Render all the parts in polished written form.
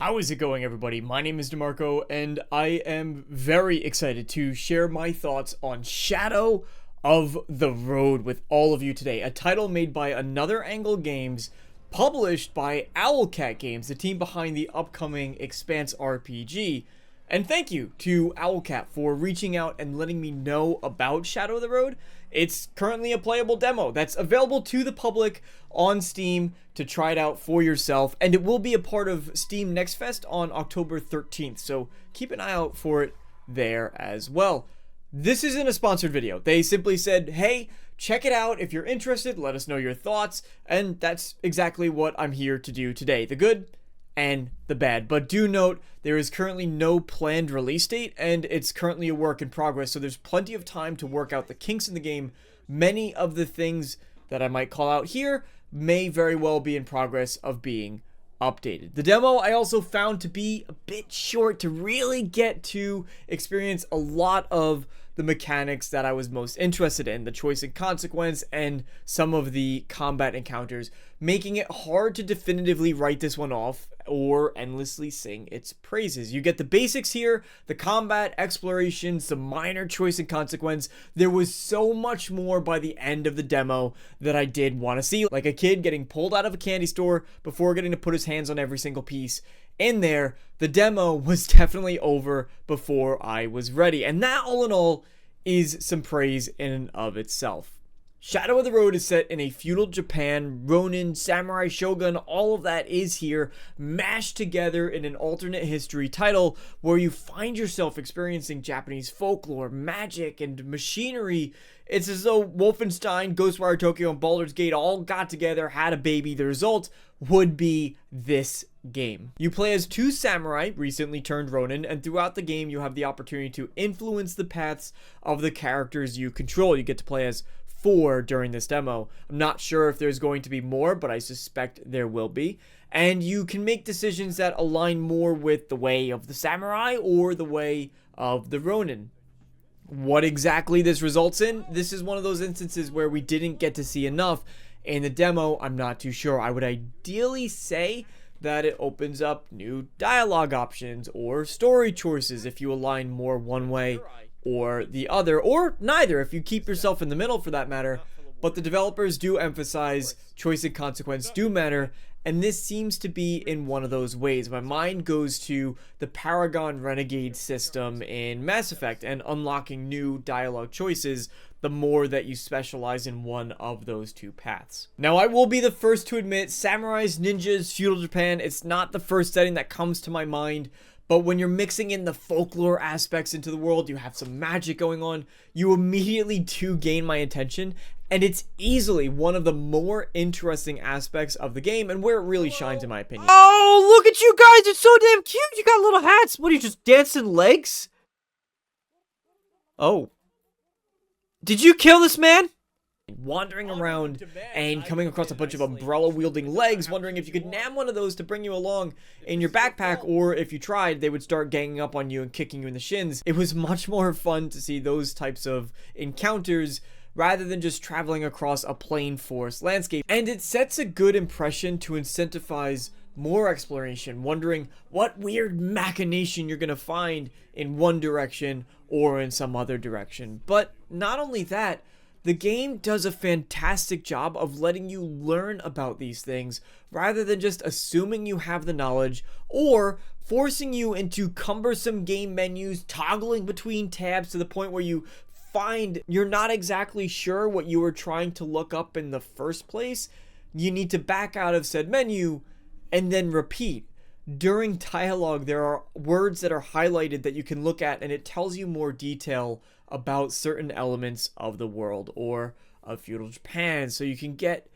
How is it going, everybody? My name is DeMarco, and I am very excited to share my thoughts on Shadow of the Road with all of you today. A title made by Another Angle Games, published by Owlcat Games, the team behind the upcoming Expanse RPG. And thank you to Owlcat for reaching out and letting me know about Shadow of the Road. It's currently a playable demo that's available to the public on Steam to try it out for yourself, and it will be a part of Steam Next Fest on October 13th, so keep an eye out for it there as well. This isn't a sponsored video. They simply said, hey, check it out. If you're interested, let us know your thoughts, and that's exactly what I'm here to do today. The good and the bad. But do note, there is currently no planned release date, and it's currently a work in progress, so there's plenty of time to work out the kinks in the game. Many of the things that I might call out here may very well be in progress of being updated. The demo I also found to be a bit short to really get to experience a lot of the mechanics that I was most interested in, the choice and consequence, and some of the combat encounters, making it hard to definitively write this one off or endlessly sing its praises. You get the basics here, the combat, exploration, some minor choice and consequence. There was so much more by the end of the demo that I did want to see, like a kid getting pulled out of a candy store before getting to put his hands on every single piece in there. The demo was definitely over before I was ready, and that all in all is some praise in and of itself. Shadow of the Road is set in a feudal Japan, Ronin, samurai, shogun, all of that is here, mashed together in an alternate history title where you find yourself experiencing Japanese folklore, magic, and machinery. It's as though Wolfenstein, Ghostwire Tokyo, and Baldurs Gate all got together, had a baby. The result would be this game. You play as two samurai, recently turned Ronin, and throughout the game you have the opportunity to influence the paths of the characters you control. You get to play as 4 during this demo. I'm not sure if there's going to be more, but I suspect there will be. And you can make decisions that align more with the way of the samurai or the way of the Ronin. What exactly this results in? This is one of those instances where we didn't get to see enough in the demo. I'm not too sure. I would ideally say that it opens up new dialogue options or story choices if you align more one way or the other, or neither if you keep yourself in the middle for that matter. But the developers do emphasize choice and consequence do matter, and this seems to be in one of those ways. My mind goes to the Paragon Renegade system in Mass Effect and unlocking new dialogue choices the more that you specialize in one of those two paths. Now, I will be the first to admit, samurais, ninjas, feudal Japan, it's not the first setting that comes to my mind. But when you're mixing in the folklore aspects into the world, you have some magic going on, you immediately do gain my attention, and it's easily one of the more interesting aspects of the game, and where it really shines in my opinion. Oh, look at you guys, it's so damn cute, you got little hats. What are you, just dancing legs? Oh. Did you kill this man? Wandering around and coming across a bunch of umbrella-wielding legs, wondering if you could nab one of those to bring you along in your backpack, or if you tried, they would start ganging up on you and kicking you in the shins. It was much more fun to see those types of encounters rather than just traveling across a plain forest landscape. And it sets a good impression to incentivize more exploration, wondering what weird machination you're gonna find in one direction or in some other direction. But not only that, the game does a fantastic job of letting you learn about these things rather than just assuming you have the knowledge or forcing you into cumbersome game menus, toggling between tabs to the point where you find you're not exactly sure what you were trying to look up in the first place. You need to back out of said menu and then repeat. During dialogue, there are words that are highlighted that you can look at, and it tells you more detail about certain elements of the world or of feudal Japan, so you can get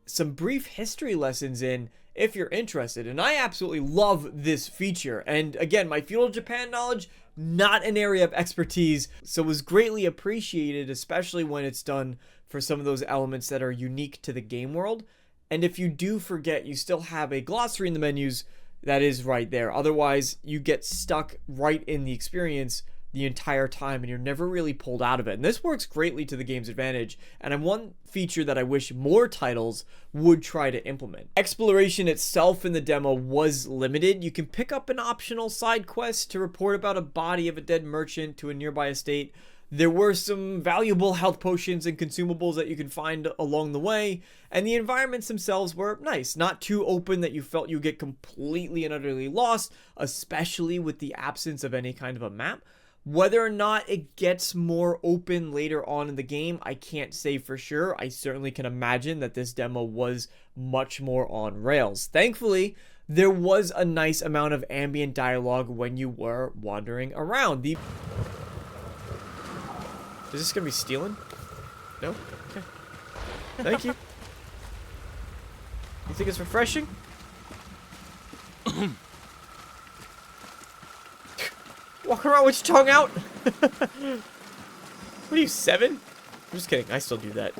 some brief history lessons in if you're interested. And I absolutely love this feature, and again, my feudal Japan knowledge, not an area of expertise, so was greatly appreciated, especially when it's done for some of those elements that are unique to the game world. And if you do forget, you still have a glossary in the menus that is right there. Otherwise, you get stuck right in the experience the entire time and you're never really pulled out of it. And this works greatly to the game's advantage, and one feature that I wish more titles would try to implement. Exploration itself in the demo was limited. You can pick up an optional side quest to report about a body of a dead merchant to a nearby estate. There were some valuable health potions and consumables that you can find along the way, and the environments themselves were nice, not too open that you felt you get completely and utterly lost, especially with the absence of any kind of a map. Whether or not it gets more open later on in the game, I can't say for sure. I certainly can imagine that this demo was much more on rails. Thankfully, there was a nice amount of ambient dialogue when you were wandering around. Is this gonna be stealing? No? Okay. Thank you. You think it's refreshing? Walk around with your tongue out? What are you, 7? I'm just kidding, I still do that.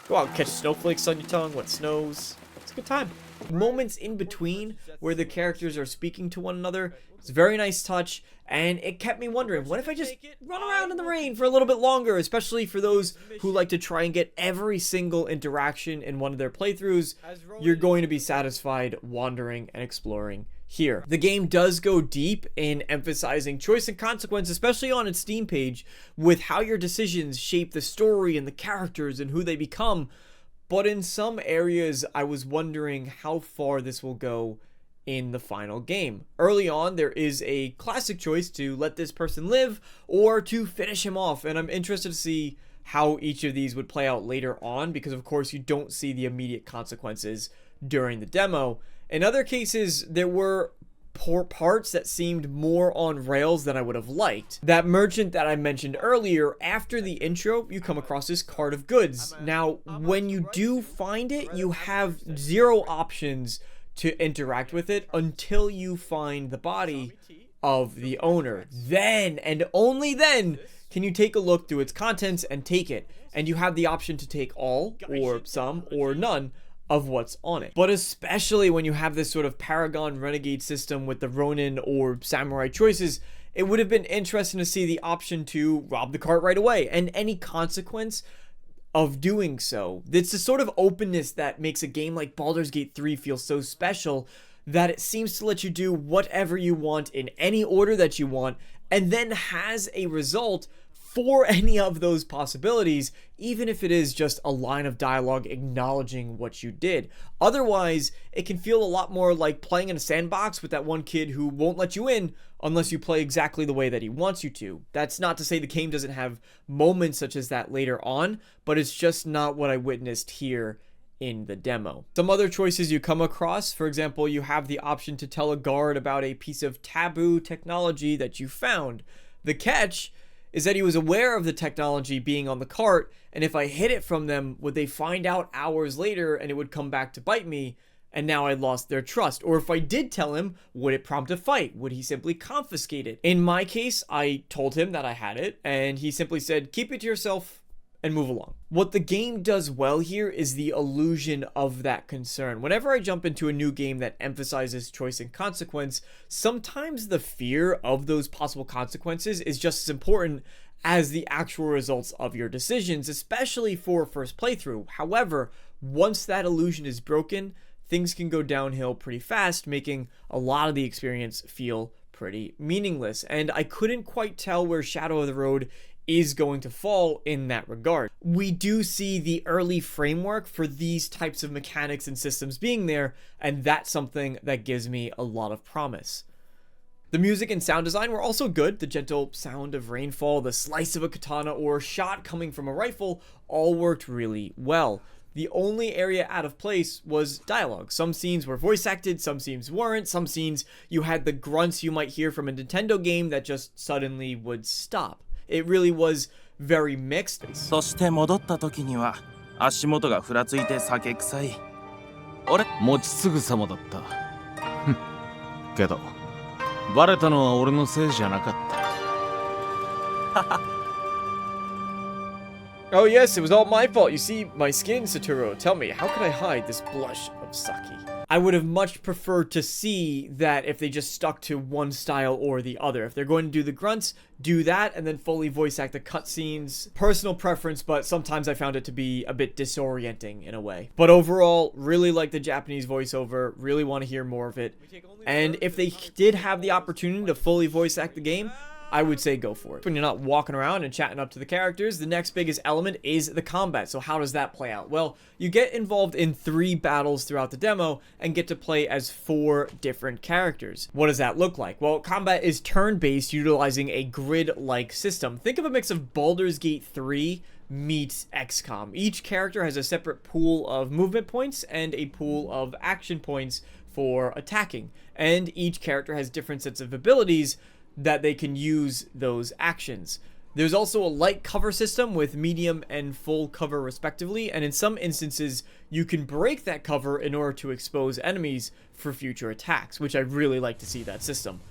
Go out and catch snowflakes on your tongue when it snows. It's a good time. Moments in between where the characters are speaking to one another, it's a very nice touch, and it kept me wondering, what if I just run around in the rain for a little bit longer, especially for those who like to try and get every single interaction in one of their playthroughs. You're going to be satisfied wandering and exploring here. The game does go deep in emphasizing choice and consequence, especially on its Steam page, with how your decisions shape the story and the characters and who they become. But in some areas, I was wondering how far this will go in the final game. Early on, there is a classic choice to let this person live or to finish him off, and I'm interested to see how each of these would play out later on, because of course you don't see the immediate consequences during the demo. In other cases, there were parts that seemed more on rails than I would have liked. That merchant that I mentioned earlier, after the intro, you come across this cart of goods. Now, when you do find it, you have 0 options to interact with it until you find the body of the owner. Then, and only then, can you take a look through its contents and take it. And you have the option to take all, or some, or none of what's on it. But especially when you have this sort of Paragon Renegade system with the Ronin or Samurai choices, it would have been interesting to see the option to rob the cart right away, and any consequence of doing so. It's the sort of openness that makes a game like Baldurs Gate 3 feel so special, that it seems to let you do whatever you want in any order that you want, and then has a result for any of those possibilities, even if it is just a line of dialogue acknowledging what you did. Otherwise, it can feel a lot more like playing in a sandbox with that one kid who won't let you in unless you play exactly the way that he wants you to. That's not to say the game doesn't have moments such as that later on, but it's just not what I witnessed here in the demo. Some other choices you come across, for example, you have the option to tell a guard about a piece of taboo technology that you found. The catch is that he was aware of the technology being on the cart, and if I hid it from them, would they find out hours later and it would come back to bite me, and now I lost their trust? Or if I did tell him, would it prompt a fight? Would he simply confiscate it? In my case, I told him that I had it, and he simply said, keep it to yourself and move along. What the game does well here is the illusion of that concern. Whenever I jump into a new game that emphasizes choice and consequence, sometimes the fear of those possible consequences is just as important as the actual results of your decisions, especially for a first playthrough. However, once that illusion is broken, things can go downhill pretty fast, making a lot of the experience feel pretty meaningless. And I couldn't quite tell where Shadow of the Road is going to fall in that regard. We do see the early framework for these types of mechanics and systems being there, and that's something that gives me a lot of promise. The music and sound design were also good. The gentle sound of rainfall, the slice of a katana, or a shot coming from a rifle all worked really well. The only area out of place was dialogue. Some scenes were voice acted, some scenes weren't, some scenes you had the grunts you might hear from a Nintendo game that just suddenly would stop. It really was very mixed. そして戻った時には足元がふらついて酒臭い。俺持ちすぐさまだった。けどバレたのは俺のせいじゃなかった。Oh yes, it was all my fault. You see, my skin, Satoru. Tell me, how could I hide this blush of sake? I would have much preferred to see that if they just stuck to one style or the other. If they're going to do the grunts, do that and then fully voice act the cutscenes. Personal preference, but sometimes I found it to be a bit disorienting in a way. But overall, really like the Japanese voiceover, really want to hear more of it. And if they did have the opportunity to fully voice act the game, I would say go for it. When you're not walking around and chatting up to the characters, the next biggest element is the combat. So how does that play out? Well, you get involved in 3 battles throughout the demo and get to play as 4 different characters. What does that look like? Well, combat is turn-based, utilizing a grid-like system. Think of a mix of Baldurs Gate 3 meets XCOM. Each character has a separate pool of movement points and a pool of action points for attacking. And each character has different sets of abilities that they can use those actions. There's also a light cover system with medium and full cover respectively, and in some instances you can break that cover in order to expose enemies for future attacks, which I really like to see that system.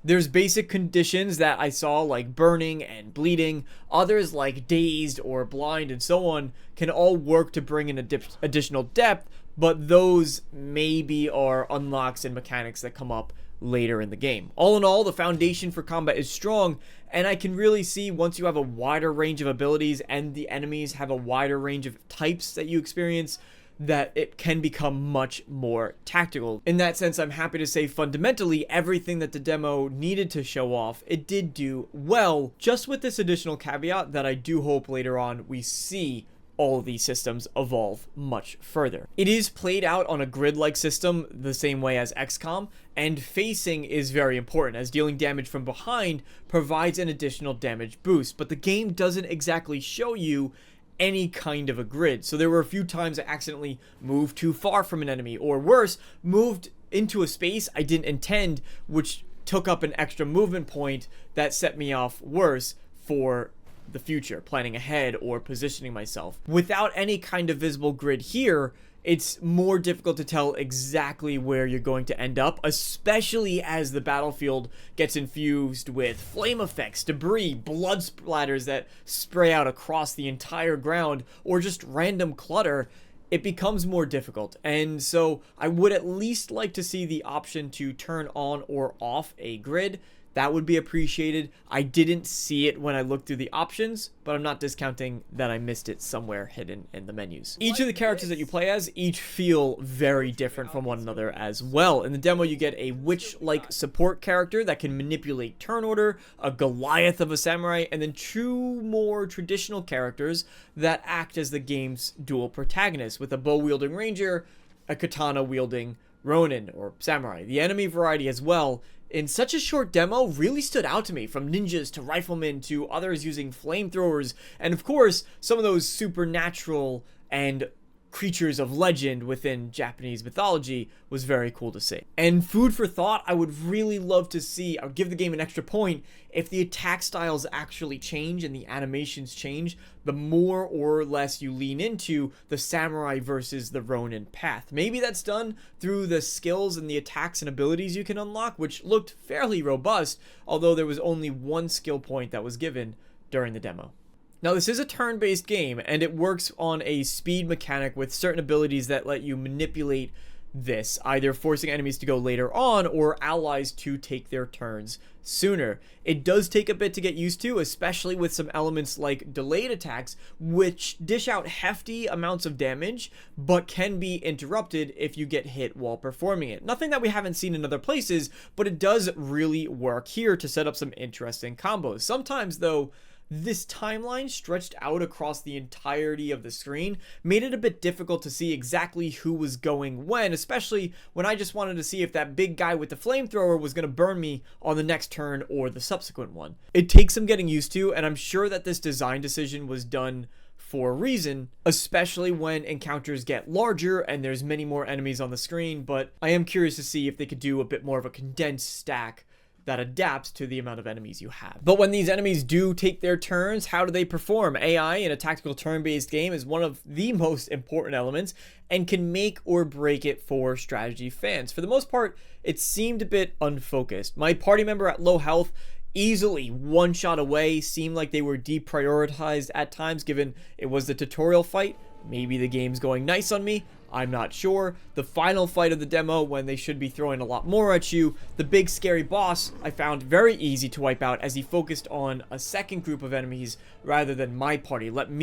There's basic conditions that I saw like burning and bleeding. Others like dazed or blind and so on can all work to bring in additional depth, but those maybe are unlocks and mechanics that come up later in the game. All in all, the foundation for combat is strong, and I can really see once you have a wider range of abilities and the enemies have a wider range of types that you experience, that it can become much more tactical. In that sense, I'm happy to say fundamentally everything that the demo needed to show off, it did do well, just with this additional caveat that I do hope later on we see all of these systems evolve much further. It is played out on a grid-like system the same way as XCOM, and facing is very important, as dealing damage from behind provides an additional damage boost, but the game doesn't exactly show you any kind of a grid. So there were a few times I accidentally moved too far from an enemy, or worse, moved into a space I didn't intend, which took up an extra movement point that set me off worse for the future, planning ahead or positioning myself. Without any kind of visible grid here, it's more difficult to tell exactly where you're going to end up, especially as the battlefield gets infused with flame effects, debris, blood splatters that spray out across the entire ground, or just random clutter. It becomes more difficult, and so I would at least like to see the option to turn on or off a grid. That would be appreciated. I didn't see it when I looked through the options, but I'm not discounting that I missed it somewhere hidden in the menus. Each of the characters that you play as, each feel very different from one another as well. In the demo, you get a witch-like support character that can manipulate turn order, a Goliath of a samurai, and then 2 more traditional characters that act as the game's dual protagonists, with a bow-wielding ranger, a katana-wielding ronin or samurai. The enemy variety as well, in such a short demo, really stood out to me, from ninjas to riflemen to others using flamethrowers, and of course some of those supernatural and creatures of legend within Japanese mythology was very cool to see. And food for thought, I would really love to see, I would give the game an extra point if the attack styles actually change and the animations change, the more or less you lean into the samurai versus the ronin path. Maybe that's done through the skills and the attacks and abilities you can unlock, which looked fairly robust, although there was only 1 skill point that was given during the demo. Now, this is a turn-based game, and it works on a speed mechanic with certain abilities that let you manipulate this, either forcing enemies to go later on or allies to take their turns sooner. It does take a bit to get used to, especially with some elements like delayed attacks, which dish out hefty amounts of damage, but can be interrupted if you get hit while performing it. Nothing that we haven't seen in other places, but it does really work here to set up some interesting combos. Sometimes, though, this timeline stretched out across the entirety of the screen made it a bit difficult to see exactly who was going when, especially when I just wanted to see if that big guy with the flamethrower was going to burn me on the next turn or the subsequent one. It takes some getting used to, and I'm sure that this design decision was done for a reason, especially when encounters get larger and there's many more enemies on the screen, but I am curious to see if they could do a bit more of a condensed stack that adapts to the amount of enemies you have. But when these enemies do take their turns, how do they perform? AI in a tactical turn-based game is one of the most important elements and can make or break it for strategy fans. For the most part, it seemed a bit unfocused. My party member at low health easily one shot away, seemed like they were deprioritized at times given it was the tutorial fight. Maybe the game's going nice on me, I'm not sure. The final fight of the demo, when they should be throwing a lot more at you, the big scary boss, I found very easy to wipe out as he focused on a second group of enemies rather than my party, letting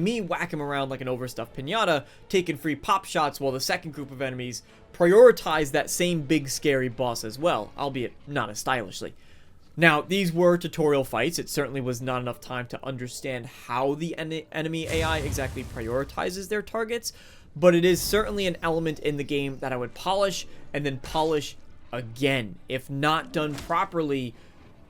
me whack him around like an overstuffed piñata, taking free pop shots while the second group of enemies prioritize that same big scary boss as well, albeit not as stylishly. Now, these were tutorial fights. It certainly was not enough time to understand how the enemy AI exactly prioritizes their targets, but it is certainly an element in the game that I would polish and then polish again. If not done properly,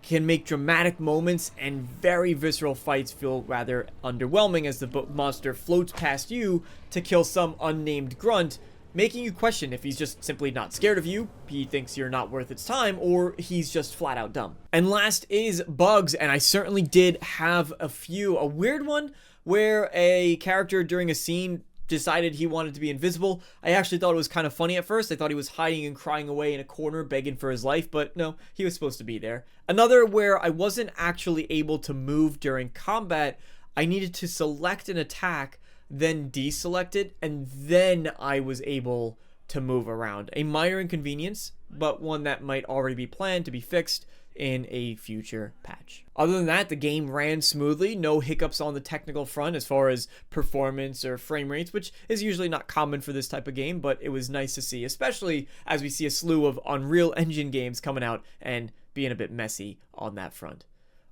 can make dramatic moments and very visceral fights feel rather underwhelming as the monster floats past you to kill some unnamed grunt, making you question if he's just simply not scared of you, he thinks you're not worth its time, or he's just flat out dumb. And last is bugs, and I certainly did have a few. A weird one where a character during a scene decided he wanted to be invisible. I actually thought it was kind of funny at first. I thought he was hiding and crying away in a corner begging for his life, but no, he was supposed to be there. Another where I wasn't actually able to move during combat. I needed to select an attack, then deselect it, and then I was able to move around. A minor inconvenience, but one that might already be planned to be fixed in a future patch. Other than that, the game ran smoothly, no hiccups on the technical front as far as performance or frame rates, which is usually not common for this type of game, but it was nice to see, especially as we see a slew of Unreal Engine games coming out and being a bit messy on that front.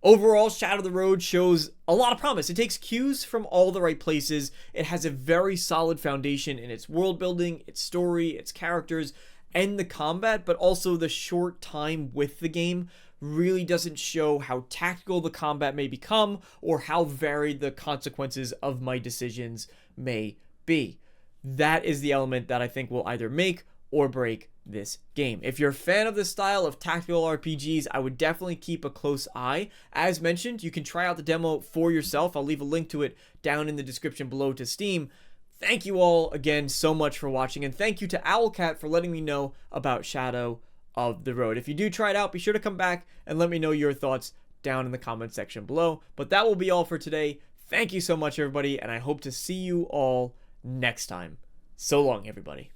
Overall, Shadow of the Road shows a lot of promise. It takes cues from all the right places. It has a very solid foundation in its world building, its story, its characters, and the combat, but also the short time with the game really doesn't show how tactical the combat may become or how varied the consequences of my decisions may be. That is the element that I think will either make or break this game. If you're a fan of this style of tactical RPGs, I would definitely keep a close eye. As mentioned, you can try out the demo for yourself. I'll leave a link to it down in the description below to Steam. Thank you all again so much for watching, and thank you to Owlcat for letting me know about Shadow of the Road. If you do try it out, be sure to come back and let me know your thoughts down in the comment section below. But that will be all for today. Thank you so much, everybody, and I hope to see you all next time. So long, everybody.